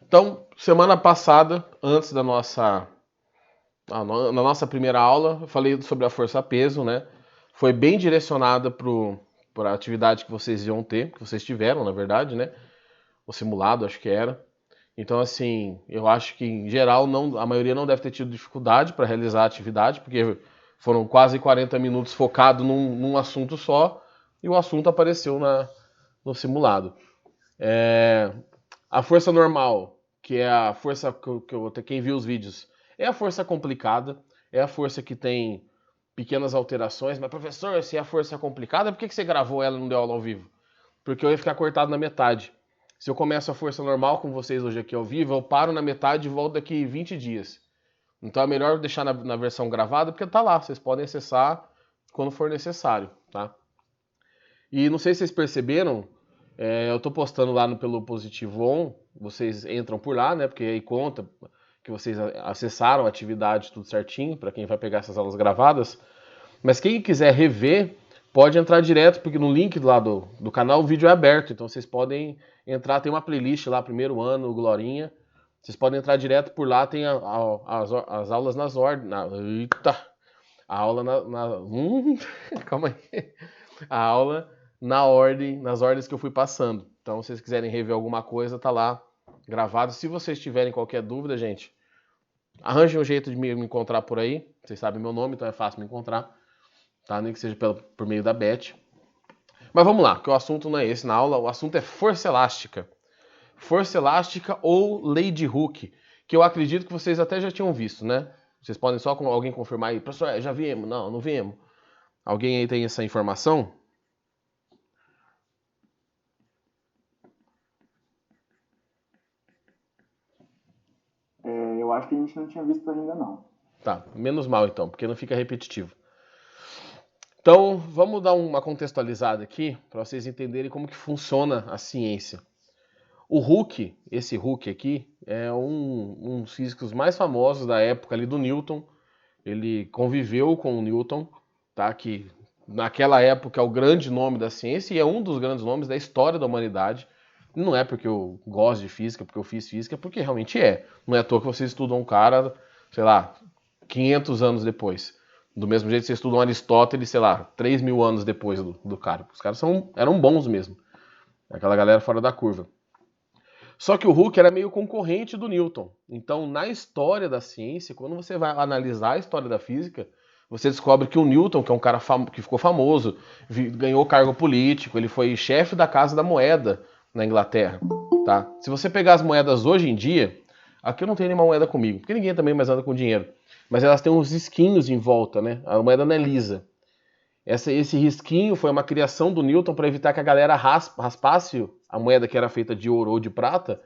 Então, semana passada, antes da nossa, na nossa primeira aula, eu falei sobre a força-peso, né? Foi bem direcionada para a atividade que vocês iam ter, que vocês tiveram, na verdade, né? O simulado, acho que era. Então, assim, eu acho que, em geral, a maioria não deve ter tido dificuldade para realizar a atividade, porque foram quase 40 minutos focado num assunto só, e o assunto apareceu no simulado. A força normal, que é a força quem viu os vídeos, é a força complicada, é a força que tem pequenas alterações. Mas, professor, se é a força complicada, por que você gravou ela e não deu aula ao vivo? Porque eu ia ficar cortado na metade. Se eu começo a força normal com vocês hoje aqui ao vivo, eu paro na metade e volto daqui 20 dias. Então é melhor deixar na versão gravada, porque tá lá, vocês podem acessar quando for necessário, tá? E não sei se vocês perceberam, eu tô postando lá pelo Positivo On, vocês entram por lá, né? Porque aí conta que vocês acessaram a atividade tudo certinho, para quem vai pegar essas aulas gravadas. Mas quem quiser rever, pode entrar direto, porque no link lá do canal o vídeo é aberto, então vocês podem entrar, tem uma playlist lá, primeiro ano, Glorinha. Vocês podem entrar direto por lá, tem as aulas nas ordens. Eita! A aula calma aí. A aula nas ordens que eu fui passando. Então, se vocês quiserem rever alguma coisa, tá lá gravado. Se vocês tiverem qualquer dúvida, gente, arranjem um jeito de me encontrar por aí. Vocês sabem meu nome, então é fácil me encontrar. Tá? Nem que seja por meio da Beth. Mas vamos lá, que o assunto não é esse na aula, o assunto é força elástica. Força elástica ou lei de Hooke, que eu acredito que vocês até já tinham visto, né? Vocês podem só com alguém confirmar aí, professor, já vimos? Não, não vimos. Alguém aí tem essa informação? Eu acho que a gente não tinha visto ainda, não. Tá, menos mal então, porque não fica repetitivo. Então, vamos dar uma contextualizada aqui, para vocês entenderem como que funciona a ciência. O Hooke, esse Hooke aqui, é um dos físicos mais famosos da época ali do Newton. Ele conviveu com o Newton, tá? Que naquela época é o grande nome da ciência e é um dos grandes nomes da história da humanidade. Não é porque eu gosto de física, porque eu fiz física, porque realmente é. Não é à toa que vocês estudam um cara, sei lá, 500 anos depois. Do mesmo jeito que vocês estudam Aristóteles, sei lá, 3.000 anos depois do cara. Os caras eram bons mesmo. Aquela galera fora da curva. Só que o Hooke era meio concorrente do Newton. Então, na história da ciência, quando você vai analisar a história da física, você descobre que o Newton, que é um cara que ficou famoso, ganhou cargo político, ele foi chefe da Casa da Moeda na Inglaterra. Tá? Se você pegar as moedas hoje em dia, aqui eu não tenho nenhuma moeda comigo, porque ninguém também mais anda com dinheiro. Mas elas têm uns risquinhos em volta, né? A moeda não é lisa. Esse risquinho foi uma criação do Newton para evitar que a galera raspasse a moeda que era feita de ouro ou de prata.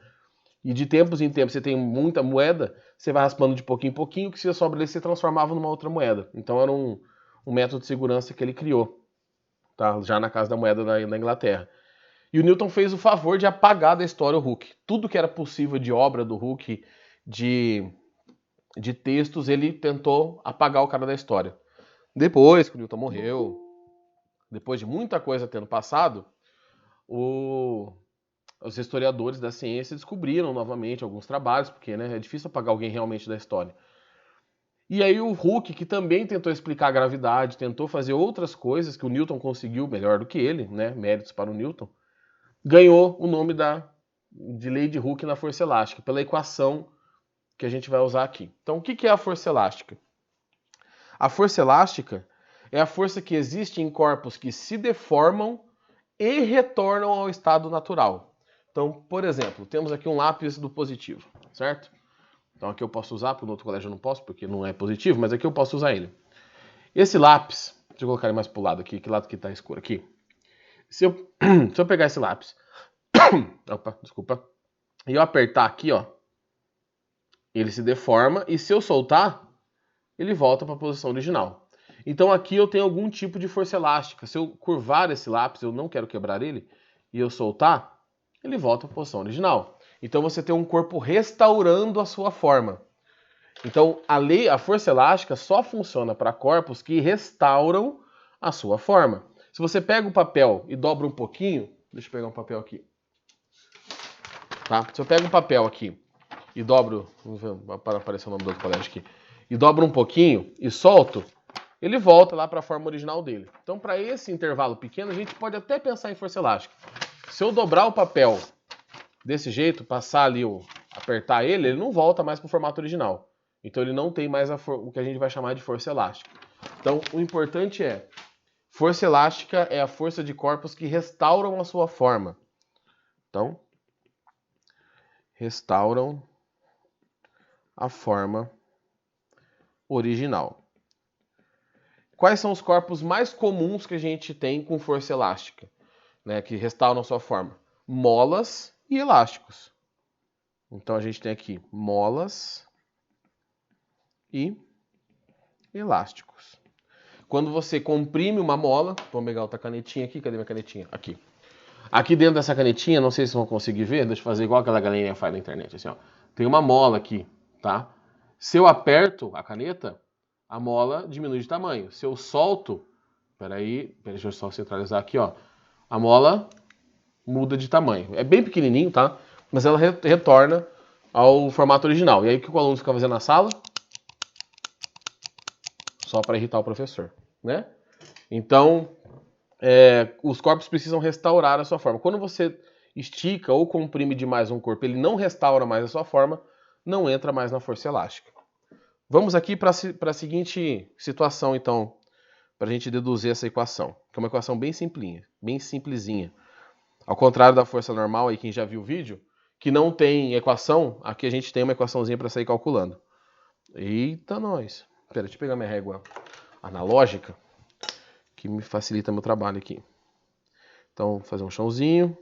E de tempos em tempos você tem muita moeda, você vai raspando de pouquinho em pouquinho, que se sobra ali você transformava numa outra moeda. Então era um método de segurança que ele criou, tá? Já na Casa da Moeda na Inglaterra. E o Newton fez o favor de apagar da história o Hooke. Tudo que era possível de obra do Hooke, de textos, ele tentou apagar o cara da história. Depois que o Newton morreu, depois de muita coisa tendo passado, os historiadores da ciência descobriram novamente alguns trabalhos, porque né, é difícil apagar alguém realmente da história. E aí o Hooke, que também tentou explicar a gravidade, tentou fazer outras coisas que o Newton conseguiu melhor do que ele, né, méritos para o Newton, ganhou o nome de lei de Hooke na força elástica, pela equação que a gente vai usar aqui. Então, o que é a força elástica? A força elástica é a força que existe em corpos que se deformam e retornam ao estado natural. Então, por exemplo, temos aqui um lápis do positivo, certo? Então aqui eu posso usar, porque no outro colégio eu não posso, porque não é positivo, mas aqui eu posso usar ele. Esse lápis, deixa eu colocar ele mais pro lado aqui, que lado que tá escuro aqui. Se eu pegar esse lápis, opa, desculpa, e eu apertar aqui, ó, ele se deforma, e se eu soltar, ele volta para a posição original. Então aqui eu tenho algum tipo de força elástica. Se eu curvar esse lápis, eu não quero quebrar ele, e eu soltar, ele volta para a posição original. Então você tem um corpo restaurando a sua forma. Então a força elástica só funciona para corpos que restauram a sua forma. Se você pega o papel e dobra um pouquinho, deixa eu pegar um papel aqui. Tá? Se eu pego um papel aqui e dobro, para aparecer o nome do outro colégio aqui, e dobro um pouquinho e solto, ele volta lá para a forma original dele. Então, para esse intervalo pequeno, a gente pode até pensar em força elástica. Se eu dobrar o papel desse jeito, passar ali, apertar ele não volta mais para o formato original. Então, ele não tem mais o que a gente vai chamar de força elástica. Então, o importante é, força elástica é a força de corpos que restauram a sua forma. Então, restauram a forma original. Quais são os corpos mais comuns que a gente tem com força elástica, né, que restauram sua forma? Molas e elásticos. Então a gente tem aqui molas e elásticos. Quando você comprime uma mola, vamos pegar outra canetinha aqui, cadê minha canetinha? Aqui. Aqui dentro dessa canetinha, não sei se vocês vão conseguir ver, deixa eu fazer igual aquela galerinha faz na internet, assim, ó. Tem uma mola aqui, tá? Se eu aperto a caneta, a mola diminui de tamanho. Se eu solto, deixa eu só centralizar aqui, ó. A mola muda de tamanho. É bem pequenininho, tá? Mas ela retorna ao formato original. E aí o que o aluno fica fazendo na sala? Só para irritar o professor, né? Então, os corpos precisam restaurar a sua forma. Quando você estica ou comprime demais um corpo, ele não restaura mais a sua forma, não entra mais na força elástica. Vamos aqui para a seguinte situação, então, para a gente deduzir essa equação, que é uma equação bem simplesinha. Ao contrário da força normal, aí quem já viu o vídeo, que não tem equação, aqui a gente tem uma equaçãozinha para sair calculando. Eita, nós! Espera, deixa eu pegar minha régua analógica, que me facilita meu trabalho aqui. Então, fazer um chãozinho,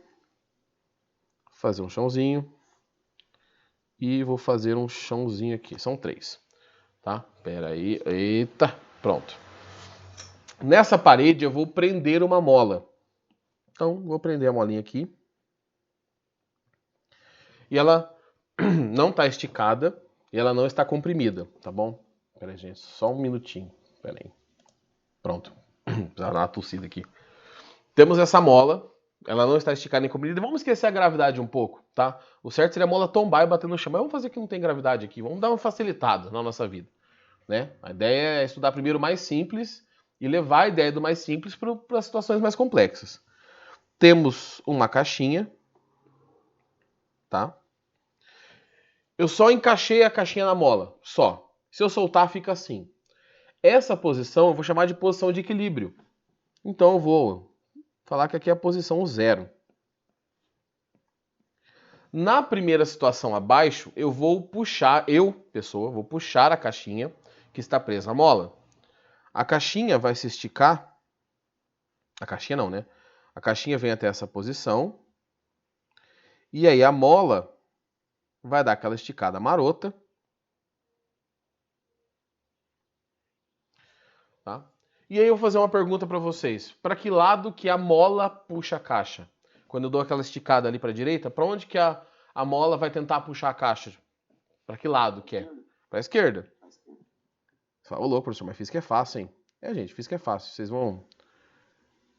e vou fazer um chãozinho aqui. São 3. Tá? Pera aí. Eita, pronto. Nessa parede eu vou prender uma mola. Então, vou prender a molinha aqui. E ela não está esticada e ela não está comprimida, tá bom? Pera aí, gente, só um minutinho. Pera aí. Pronto. Precisava dar uma tossida aqui. Temos essa mola. Ela não está esticada nem comprimida. Vamos esquecer a gravidade um pouco, tá? O certo seria a mola tombar e bater no chão. Mas vamos fazer que não tem gravidade aqui. Vamos dar uma facilitada na nossa vida. Né? A ideia é estudar primeiro o mais simples e levar a ideia do mais simples para as situações mais complexas. Temos uma caixinha, tá? Eu só encaixei a caixinha na mola, só. Se eu soltar, fica assim. Essa posição eu vou chamar de posição de equilíbrio. Então eu vou falar que aqui é a posição 0. Na primeira situação abaixo, eu vou puxar, vou puxar a caixinha que está presa à mola. A caixinha vai se esticar. A caixinha não, né? A caixinha vem até essa posição. E aí a mola vai dar aquela esticada marota. Tá? E aí eu vou fazer uma pergunta para vocês. Para que lado que a mola puxa a caixa? Quando eu dou aquela esticada ali para a direita, para onde que a mola vai tentar puxar a caixa? Para que lado que é? Para a esquerda. Você fala, ô louco, professor, mas física é fácil, hein? Gente, física é fácil.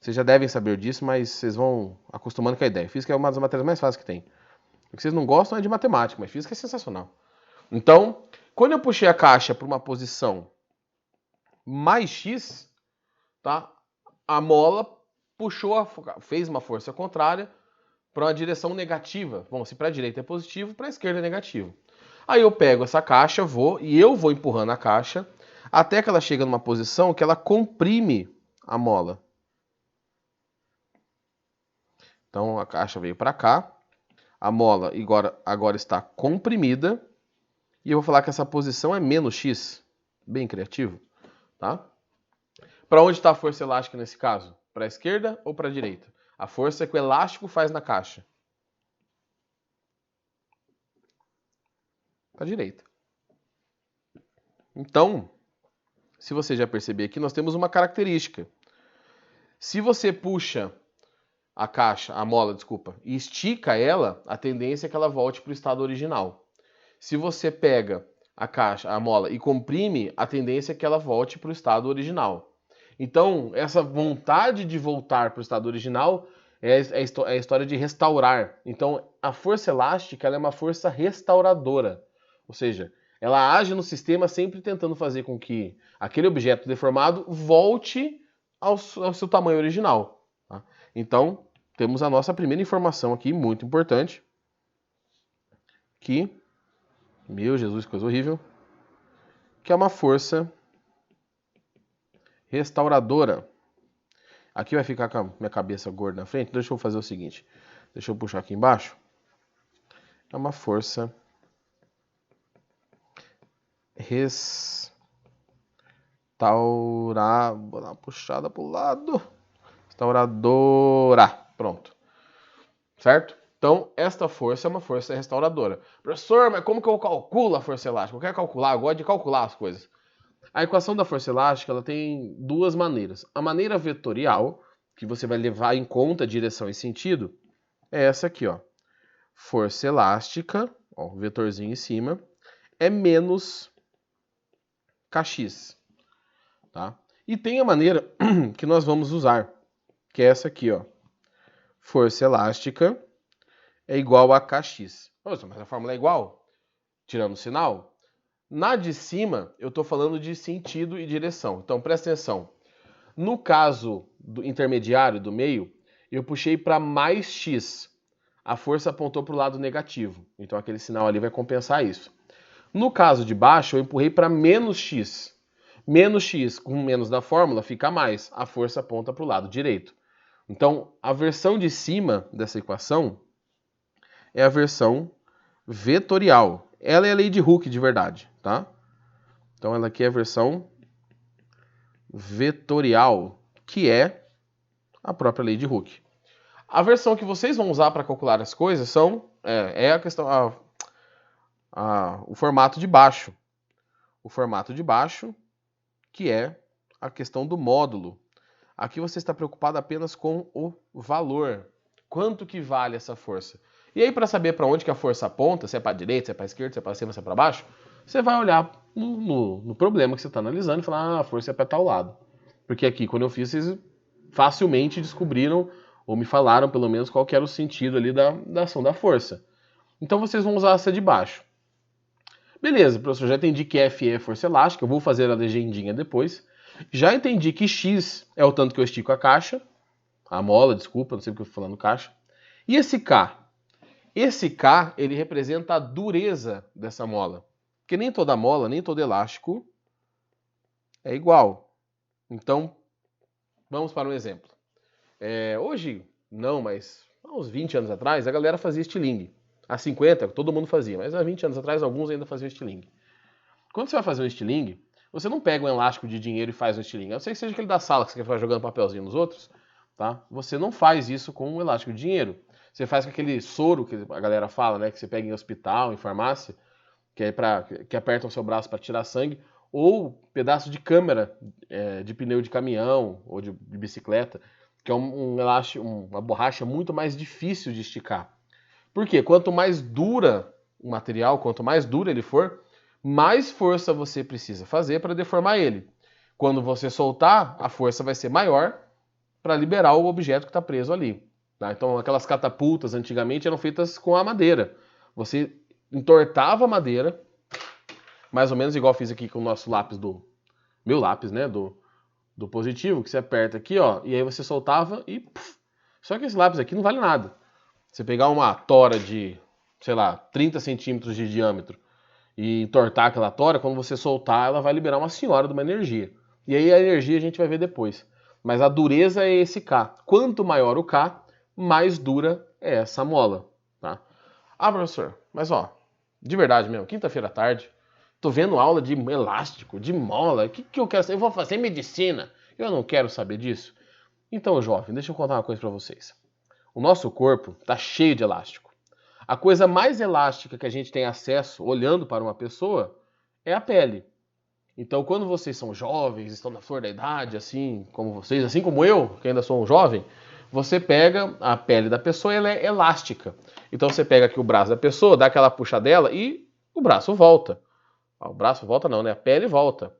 Vocês já devem saber disso, mas vocês vão acostumando com a ideia. Física é uma das matérias mais fáceis que tem. O que vocês não gostam é de matemática, mas física é sensacional. Então, quando eu puxei a caixa para uma posição mais x, tá? A mola fez uma força contrária para uma direção negativa. Bom, se para a direita é positivo, para a esquerda é negativo. Aí eu pego essa caixa, eu vou empurrando a caixa até que ela chega numa posição que ela comprime a mola. Então a caixa veio para cá, a mola agora está comprimida e eu vou falar que essa posição é menos x. Bem criativo, tá? Para onde está a força elástica nesse caso? Para a esquerda ou para a direita? A força que o elástico faz na caixa. Para a direita. Então, se você já perceber aqui, nós temos uma característica. Se você puxa a mola, e estica ela, a tendência é que ela volte para o estado original. Se você pega a mola e comprime, a tendência é que ela volte para o estado original. Então, essa vontade de voltar para o estado original É a história de restaurar. Então, a força elástica ela é uma força restauradora. Ou seja, ela age no sistema sempre tentando fazer com que aquele objeto deformado volte ao seu tamanho original. Tá? Então, temos a nossa primeira informação aqui, muito importante. Que, meu Jesus, coisa horrível. Que é uma força restauradora. Aqui vai ficar com a minha cabeça gorda na frente. Deixa eu fazer o seguinte. Deixa eu puxar aqui embaixo. É uma força Vou dar uma puxada pro lado. Restauradora. Pronto. Certo? Então, esta força é uma força restauradora. Professor, mas como que eu calculo a força elástica? Eu quero calcular, eu gosto de calcular as coisas. A equação da força elástica ela tem duas maneiras. A maneira vetorial, que você vai levar em conta direção e sentido, é essa aqui, ó. Força elástica, ó, o vetorzinho em cima, é menos kx. Tá? E tem a maneira que nós vamos usar, que é essa aqui, ó. Força elástica é igual a kx. Nossa, mas a fórmula é igual? Tirando o sinal? Na de cima, eu estou falando de sentido e direção. Então, presta atenção. No caso do intermediário, do meio, eu puxei para mais x. A força apontou para o lado negativo. Então, aquele sinal ali vai compensar isso. No caso de baixo, eu empurrei para menos x. Menos x com menos da fórmula fica mais. A força aponta para o lado direito. Então, a versão de cima dessa equação é a versão vetorial. Ela é a lei de Hooke de verdade, tá? Então ela aqui é a versão vetorial, que é a própria lei de Hooke. A versão que vocês vão usar para calcular as coisas é a questão o formato de baixo. O formato de baixo, que é a questão do módulo. Aqui você está preocupado apenas com o valor. Quanto que vale essa força? E aí, para saber para onde que a força aponta, se é para a direita, se é para a esquerda, se é para cima, se é para baixo, você vai olhar no problema que você está analisando e falar, a força é para tal lado. Porque aqui, quando eu fiz, vocês facilmente descobriram, ou me falaram pelo menos, qual que era o sentido ali da ação da força. Então vocês vão usar essa de baixo. Beleza, professor, já entendi que F é força elástica, eu vou fazer a legendinha depois. Já entendi que X é o tanto que eu estico a caixa, a mola, desculpa, não sei porque eu estou falando caixa. E esse K? Esse K, ele representa a dureza dessa mola. Porque nem toda mola, nem todo elástico é igual. Então, vamos para um exemplo. Hoje, não, mas há uns 20 anos atrás, a galera fazia estilingue. Há 50, todo mundo fazia, mas há 20 anos atrás, alguns ainda faziam estilingue. Quando você vai fazer um estilingue, você não pega um elástico de dinheiro e faz um estilingue. A não ser que seja aquele da sala que você quer ficar jogando papelzinho nos outros, tá? Você não faz isso com um elástico de dinheiro. Você faz com aquele soro que a galera fala, né? Que você pega em hospital, em farmácia, que apertam o seu braço para tirar sangue, ou pedaço de câmera de pneu de caminhão ou de bicicleta, que é um elástico, uma borracha muito mais difícil de esticar. Por quê? Quanto mais dura o material, quanto mais duro ele for, mais força você precisa fazer para deformar ele. Quando você soltar, a força vai ser maior para liberar o objeto que está preso ali. Tá? Então, aquelas catapultas antigamente eram feitas com a madeira. Você entortava a madeira, mais ou menos igual eu fiz aqui com o nosso lápis meu lápis, né? Do positivo, que você aperta aqui, ó, e aí você soltava e... Só que esse lápis aqui não vale nada. Você pegar uma tora de, sei lá, 30 centímetros de diâmetro e entortar aquela tora, quando você soltar, ela vai liberar uma senhora de uma energia. E aí a energia a gente vai ver depois. Mas a dureza é esse K. Quanto maior o K, mais dura é essa mola. Tá? Ah, professor, mas ó, de verdade mesmo, quinta-feira à tarde, tô vendo aula de elástico, de mola, o que eu quero saber? Eu vou fazer medicina, eu não quero saber disso. Então, jovem, deixa eu contar uma coisa para vocês. O nosso corpo está cheio de elástico. A coisa mais elástica que a gente tem acesso olhando para uma pessoa é a pele. Então, quando vocês são jovens, estão na flor da idade, assim como vocês, assim como eu, que ainda sou um jovem, você pega a pele da pessoa e ela é elástica. Então, você pega aqui o braço da pessoa, dá aquela puxadela e o braço volta. O braço volta não, né? A pele volta.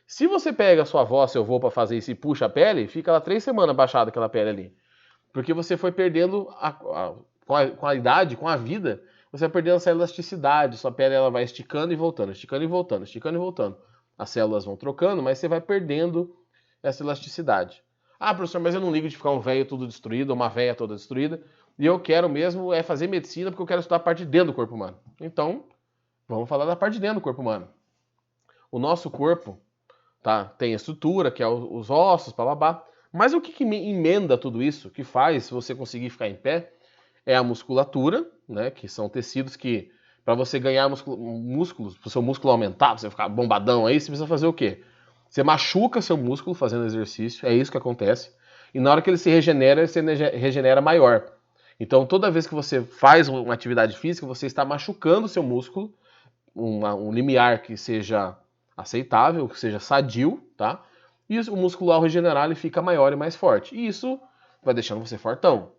Se você pega a sua avó, seu avô para fazer isso e puxa a pele, fica lá 3 semanas baixada aquela pele ali. Porque você foi perdendo, com a idade, com a vida, você vai perdendo essa elasticidade. Sua pele ela vai esticando e voltando, esticando e voltando, esticando e voltando. As células vão trocando, mas você vai perdendo essa elasticidade. Ah, professor, mas eu não ligo de ficar um velho todo destruído, ou uma velha toda destruída, e eu quero mesmo fazer medicina porque eu quero estudar a parte de dentro do corpo humano. Então, vamos falar da parte de dentro do corpo humano. O nosso corpo, tá, tem a estrutura, que é os ossos, bababá. Mas o que emenda tudo isso, que faz você conseguir ficar em pé, é a musculatura, né, que são tecidos que, para você ganhar músculos, para o seu músculo aumentar, pra você ficar bombadão aí, você precisa fazer o quê? Você machuca seu músculo fazendo exercício, é isso que acontece. E na hora que ele se regenera maior. Então, toda vez que você faz uma atividade física, você está machucando seu músculo, um limiar que seja aceitável, que seja sadio, tá? E o músculo ao regenerar ele fica maior e mais forte. E isso vai deixando você fortão.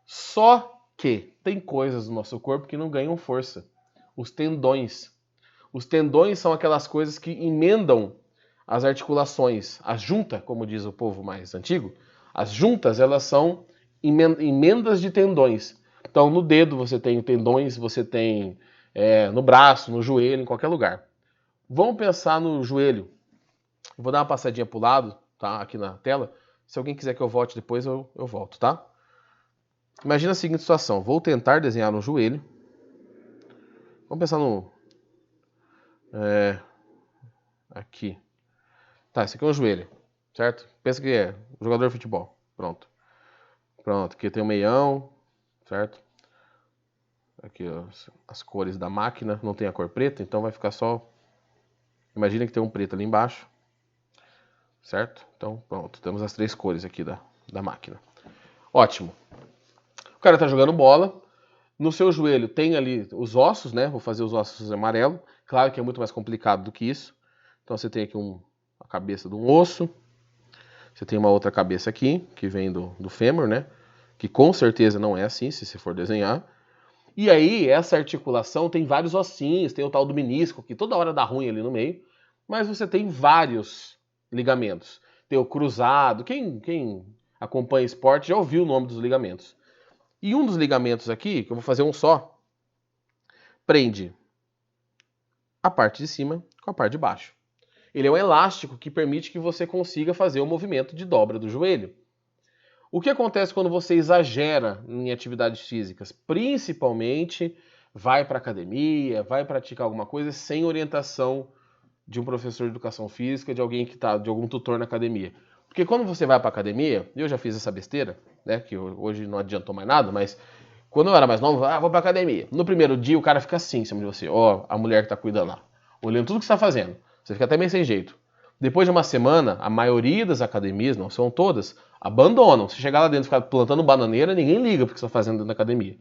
Só que tem coisas no nosso corpo que não ganham força. Os tendões. Os tendões são aquelas coisas que emendam as articulações. A junta, como diz o povo mais antigo, as juntas elas são emendas de tendões. Então no dedo você tem tendões, você tem no braço, no joelho, em qualquer lugar. Vamos pensar no joelho. Vou dar uma passadinha pro lado, tá? Aqui na tela. Se alguém quiser que eu volte depois, eu volto, tá? Imagina a seguinte situação. Vou tentar desenhar no joelho. Vamos pensar no... aqui. Tá, esse aqui é um joelho, certo? Pensa que é jogador de futebol. Pronto. Pronto, aqui tem o meião, certo? Aqui ó, as cores da máquina. Não tem a cor preta, então vai ficar só... Imagina que tem um preto ali embaixo. Certo? Então, pronto. Temos as 3 cores aqui da máquina. Ótimo. O cara tá jogando bola. No seu joelho tem ali os ossos, né? Vou fazer os ossos amarelo. Claro que é muito mais complicado do que isso. Então você tem aqui a cabeça de um osso. Você tem uma outra cabeça aqui, que vem do fêmur, né? Que com certeza não é assim, se você for desenhar. E aí, essa articulação tem vários ossinhos. Tem o tal do menisco, que toda hora dá ruim ali no meio. Mas você tem vários ligamentos. Tem o cruzado. Quem acompanha esporte já ouviu o nome dos ligamentos. E um dos ligamentos aqui, que eu vou fazer um só, prende a parte de cima com a parte de baixo. Ele é um elástico que permite que você consiga fazer o movimento de dobra do joelho. O que acontece quando você exagera em atividades físicas? Principalmente vai para academia, vai praticar alguma coisa sem orientação de um professor de educação física, de alguém que tá, de algum tutor na academia. Porque quando você vai para academia, eu já fiz essa besteira, né, que hoje não adiantou mais nada, mas quando eu era mais novo, vou para academia. No primeiro dia o cara fica assim em cima de você, a mulher que tá cuidando lá, olhando tudo que você tá fazendo. Você fica até meio sem jeito. Depois de uma semana, a maioria das academias, não são todas, abandonam. Se chegar lá dentro e ficar plantando bananeira, ninguém liga porque você está fazendo dentro da academia.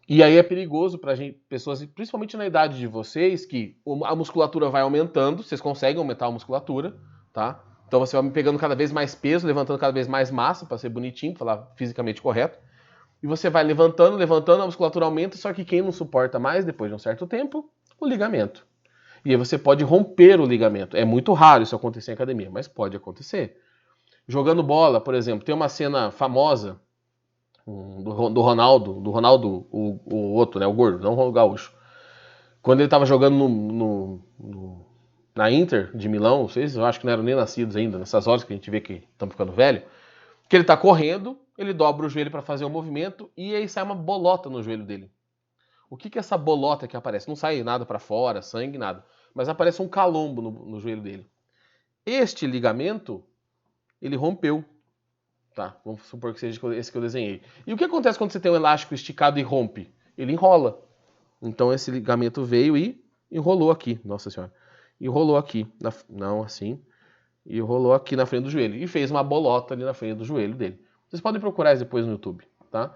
E aí é perigoso para pessoas, principalmente na idade de vocês, que a musculatura vai aumentando, vocês conseguem aumentar a musculatura, tá? Então você vai pegando cada vez mais peso, levantando cada vez mais massa, para ser bonitinho, para falar fisicamente correto. E você vai levantando, a musculatura aumenta, só que quem não suporta mais, depois de um certo tempo, o ligamento. E aí você pode romper o ligamento. É muito raro isso acontecer em academia, mas pode acontecer. Jogando bola, por exemplo, tem uma cena famosa do Ronaldo, o outro, né, o gordo, não o gaúcho. Quando ele estava jogando na Inter de Milão, vocês eu acho que não eram nem nascidos ainda, nessas horas que a gente vê que estão ficando velho, que ele está correndo, ele dobra o joelho para fazer o movimento e aí sai uma bolota no joelho dele. O que é essa bolota que aparece? Não sai nada para fora, sangue, nada. Mas aparece um calombo no joelho dele. Este ligamento, ele rompeu. Tá, vamos supor que seja esse que eu desenhei. E o que acontece quando você tem um elástico esticado e rompe? Ele enrola. Então esse ligamento veio e enrolou aqui. Nossa senhora. Enrolou aqui. Não assim. E enrolou aqui na frente do joelho. E fez uma bolota ali na frente do joelho dele. Vocês podem procurar isso depois no YouTube. Tá?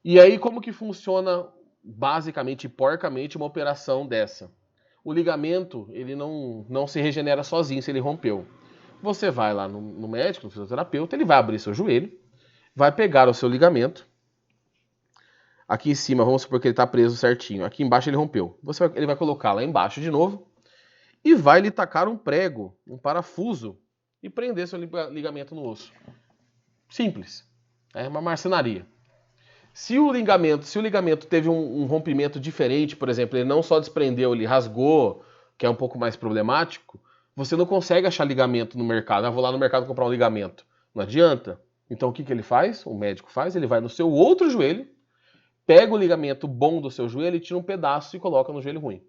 E aí como que funciona basicamente e porcamente uma operação dessa? O ligamento ele não se regenera sozinho se ele rompeu. Você vai lá no médico, no fisioterapeuta, ele vai abrir seu joelho, vai pegar o seu ligamento. Aqui em cima, vamos supor que ele está preso certinho. Aqui embaixo ele rompeu. Ele vai colocar lá embaixo de novo e vai lhe tacar um prego, um parafuso e prender seu ligamento no osso. Simples. É uma marcenaria. Se o ligamento teve um rompimento diferente, por exemplo, ele não só desprendeu, ele rasgou, que é um pouco mais problemático, você não consegue achar ligamento no mercado. Ah, vou lá no mercado comprar um ligamento. Não adianta. Então o que ele faz? O médico faz, ele vai no seu outro joelho, pega o ligamento bom do seu joelho e tira um pedaço e coloca no joelho ruim.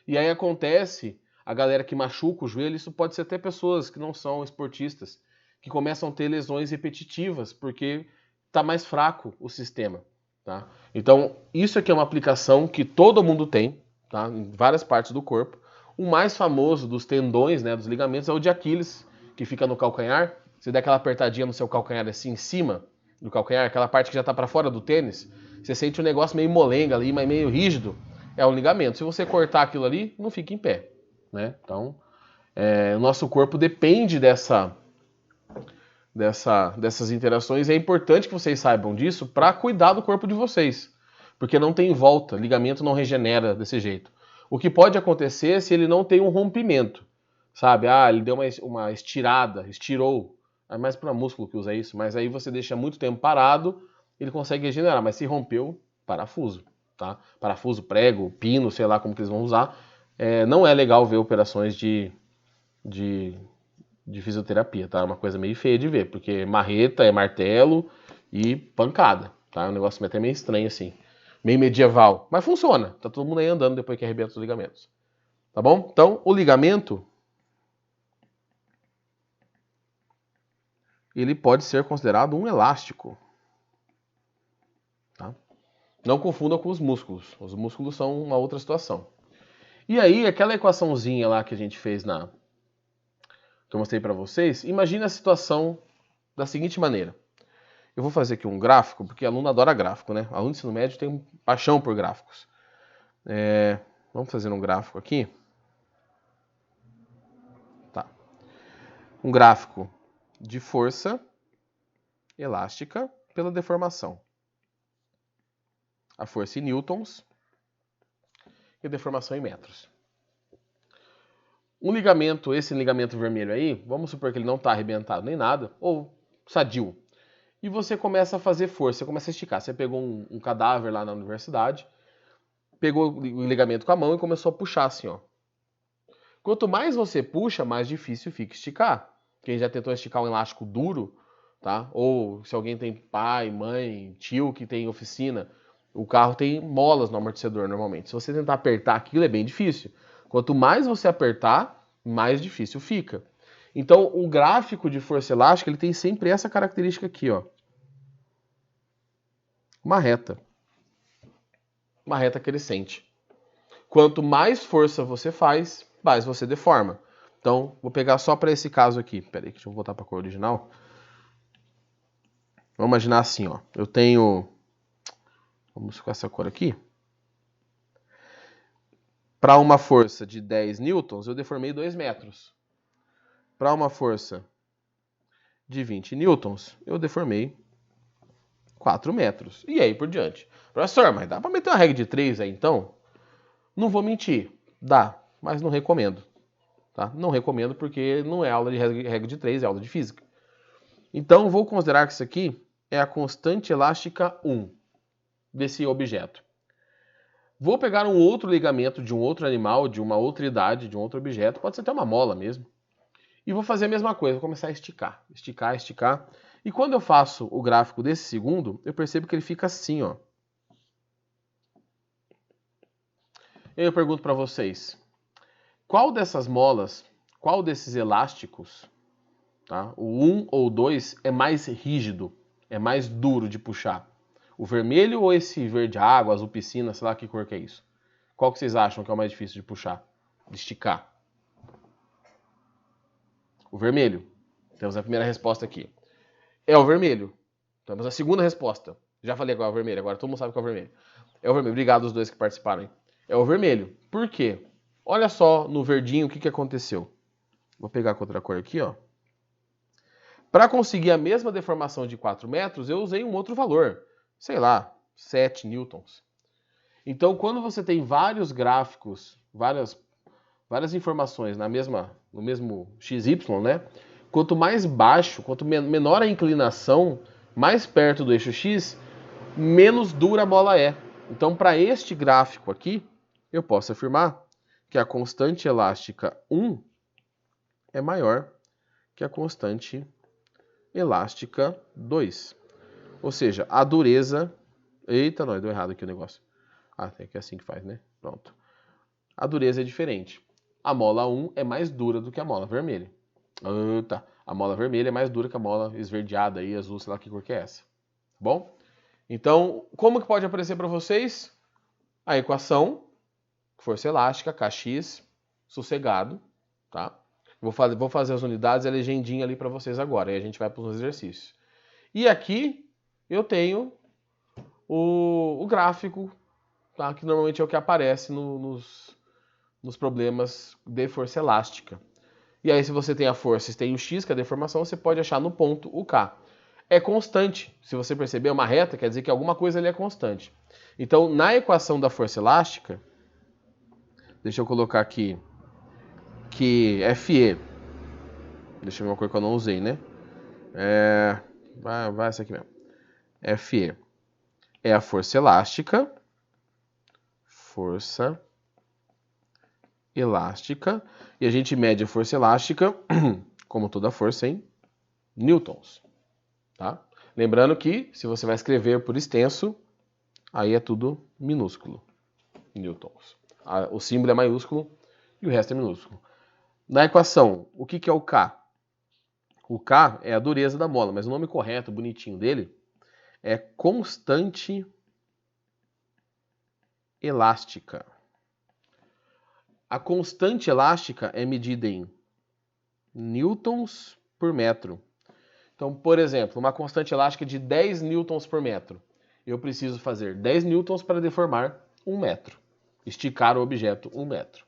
E aí acontece, a galera que machuca o joelho, isso pode ser até pessoas que não são esportistas, que começam a ter lesões repetitivas, porque está mais fraco o sistema. Tá? Então, isso aqui é uma aplicação que todo mundo tem, tá? Em várias partes do corpo. O mais famoso dos tendões, né, dos ligamentos, é o de Aquiles, que fica no calcanhar. Você dá aquela apertadinha no seu calcanhar assim em cima do calcanhar, aquela parte que já está para fora do tênis, você sente um negócio meio molenga ali, mas meio rígido, é um ligamento. Se você cortar aquilo ali, não fica em pé. Né? Então, o nosso corpo depende dessas interações. É importante que vocês saibam disso para cuidar do corpo de vocês. Porque não tem volta, ligamento não regenera desse jeito. O que pode acontecer é se ele não tem um rompimento. Sabe? Ah, ele deu uma estirada, estirou. É mais para músculo que usa isso, mas aí você deixa muito tempo parado, ele consegue regenerar. Mas se rompeu, parafuso. Tá? Parafuso, prego, pino, sei lá como que eles vão usar. Não é legal ver operações de fisioterapia, tá? É uma coisa meio feia de ver, porque marreta é martelo e pancada, tá? É um negócio até meio estranho assim, meio medieval, mas funciona. Tá todo mundo aí andando depois que arrebenta os ligamentos. Tá bom? Então, o ligamento ele pode ser considerado um elástico. Tá? Não confunda com os músculos. Os músculos são uma outra situação. E aí, aquela equaçãozinha lá que a gente fez que eu mostrei para vocês, imagina a situação da seguinte maneira. Eu vou fazer aqui um gráfico, porque aluno adora gráfico, né? Aluno de ensino médio tem paixão por gráficos. Vamos fazer um gráfico aqui. Tá. Um gráfico de força elástica pela deformação. A força em newtons e a deformação em metros. Esse ligamento vermelho aí, vamos supor que ele não está arrebentado nem nada, ou sadio. E você começa a fazer força, você começa a esticar. Você pegou um cadáver lá na universidade, pegou o ligamento com a mão e começou a puxar assim, ó. Quanto mais você puxa, mais difícil fica esticar. Quem já tentou esticar um elástico duro, tá? Ou se alguém tem pai, mãe, tio que tem oficina, o carro tem molas no amortecedor normalmente. Se você tentar apertar aquilo é bem difícil. Quanto mais você apertar, mais difícil fica. Então, o gráfico de força elástica ele tem sempre essa característica aqui, ó. Uma reta crescente. Quanto mais força você faz, mais você deforma. Então, vou pegar só para esse caso aqui. Pera aí, deixa eu voltar para a cor original. Vamos imaginar assim, ó. Eu tenho... Vamos com essa cor aqui. Para uma força de 10 newtons, eu deformei 2 metros. Para uma força de 20 newtons, eu deformei 4 metros. E aí por diante. Professor, mas dá para meter uma regra de 3 aí então? Não vou mentir. Dá, mas não recomendo. Tá? Não recomendo porque não é aula de regra de 3, é aula de física. Então vou considerar que isso aqui é a constante elástica 1 desse objeto. Vou pegar um outro ligamento de um outro animal, de uma outra idade, de um outro objeto, pode ser até uma mola mesmo. E vou fazer a mesma coisa, vou começar a esticar, esticar, esticar. E quando eu faço o gráfico desse segundo, eu percebo que ele fica assim, ó. Eu pergunto para vocês, qual dessas molas, qual desses elásticos, tá? O 1 ou o 2 é mais rígido, é mais duro de puxar? O vermelho ou esse verde água, azul piscina, sei lá que cor que é isso? Qual que vocês acham que é o mais difícil de puxar, de esticar? O vermelho. Temos a primeira resposta aqui. É o vermelho. Temos a segunda resposta. Já falei qual é o vermelho, agora todo mundo sabe qual é o vermelho. É o vermelho. Obrigado aos dois que participaram. Hein? É o vermelho. Por quê? Olha só no verdinho o que aconteceu. Vou pegar com outra cor aqui, ó. Para conseguir a mesma deformação de 4 metros, eu usei um outro valor. Sei lá, 7 newtons. Então, quando você tem vários gráficos, várias informações no mesmo XY, né? Quanto mais baixo, quanto menor a inclinação, mais perto do eixo X, menos dura a mola é. Então, para este gráfico aqui, eu posso afirmar que a constante elástica 1 é maior que a constante elástica 2. Ou seja, a dureza... Eita, não, deu errado aqui o negócio. Ah, é que é assim que faz, né? Pronto. A dureza é diferente. A mola 1 é mais dura do que a mola vermelha. Tá. A mola vermelha é mais dura que a mola esverdeada aí, azul, sei lá que cor que é essa. Tá bom? Então, como que pode aparecer para vocês? A equação, força elástica, Kx, sossegado, tá? Vou fazer as unidades e a legendinha ali para vocês agora, e a gente vai para os exercícios. E aqui eu tenho o gráfico, tá? Que normalmente é o que aparece nos problemas de força elástica. E aí, se você tem a força e tem o x, que é a deformação, você pode achar no ponto o k. É constante. Se você perceber, é uma reta, quer dizer que alguma coisa ali é constante. Então, na equação da força elástica, deixa eu colocar aqui que Fe, deixa eu ver uma coisa que eu não usei, né? Vai essa aqui mesmo. Fe é a força elástica. Força elástica. E a gente mede a força elástica, como toda força, em newtons. Tá? Lembrando que, se você vai escrever por extenso, aí é tudo minúsculo. Newtons. O símbolo é maiúsculo e o resto é minúsculo. Na equação, o que é o K? O K é a dureza da mola, mas o nome correto, bonitinho dele, é constante elástica. A constante elástica é medida em newtons por metro. Então, por exemplo, uma constante elástica de 10 newtons por metro. Eu preciso fazer 10 newtons para deformar 1 metro. Esticar o objeto 1 metro.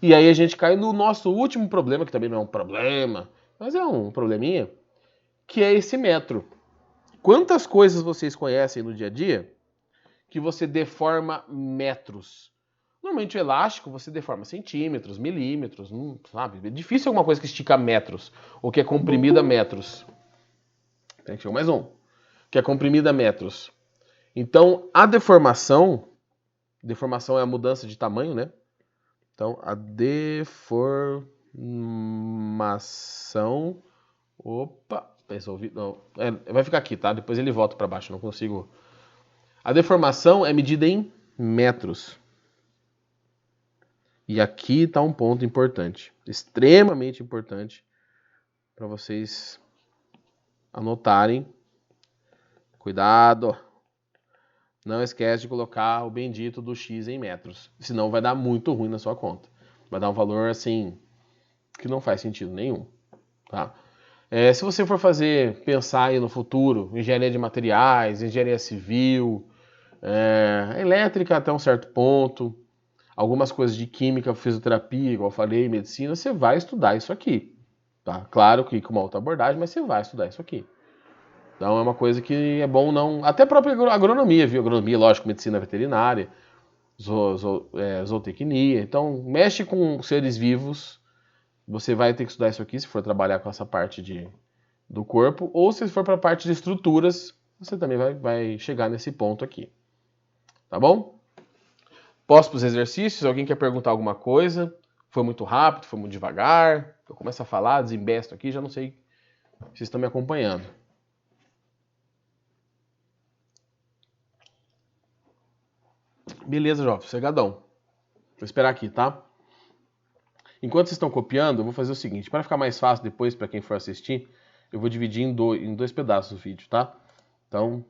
E aí a gente cai no nosso último problema, que também não é um problema, mas é um probleminha, que é esse metro. Quantas coisas vocês conhecem no dia a dia que você deforma metros? Normalmente o elástico você deforma centímetros, milímetros, sabe? É difícil alguma coisa que estica metros, ou que é comprimida metros. Tem que chegar mais um. Que é comprimida metros. Então, a deformação é a mudança de tamanho, né? Então, a deformação... Opa, resolvi... Não, vai ficar aqui, tá? Depois ele volta para baixo, não consigo... A deformação é medida em metros. E aqui está um ponto importante, extremamente importante, para vocês anotarem. Cuidado! Não esquece de colocar o bendito do x em metros, senão vai dar muito ruim na sua conta. Vai dar um valor assim que não faz sentido nenhum, tá? Se você for pensar aí no futuro, engenharia de materiais, engenharia civil, elétrica até um certo ponto, algumas coisas de química, fisioterapia, igual eu falei, medicina, você vai estudar isso aqui, tá? Claro que com uma outra abordagem, mas você vai estudar isso aqui. Então é uma coisa que é bom não... Até a própria agronomia, viu? Agronomia, lógico, medicina veterinária, zootecnia. Então, mexe com seres vivos, você vai ter que estudar isso aqui se for trabalhar com essa parte do corpo, ou se for para a parte de estruturas, você também vai chegar nesse ponto aqui. Tá bom? Posso para os exercícios? Alguém quer perguntar alguma coisa? Foi muito rápido? Foi muito devagar? Eu começo a falar, desembesto aqui, já não sei se vocês estão me acompanhando. Beleza, jovem, sossegadão. Vou esperar aqui, tá? Enquanto vocês estão copiando, eu vou fazer o seguinte. Para ficar mais fácil depois para quem for assistir, eu vou dividir em dois pedaços o vídeo, tá? Então,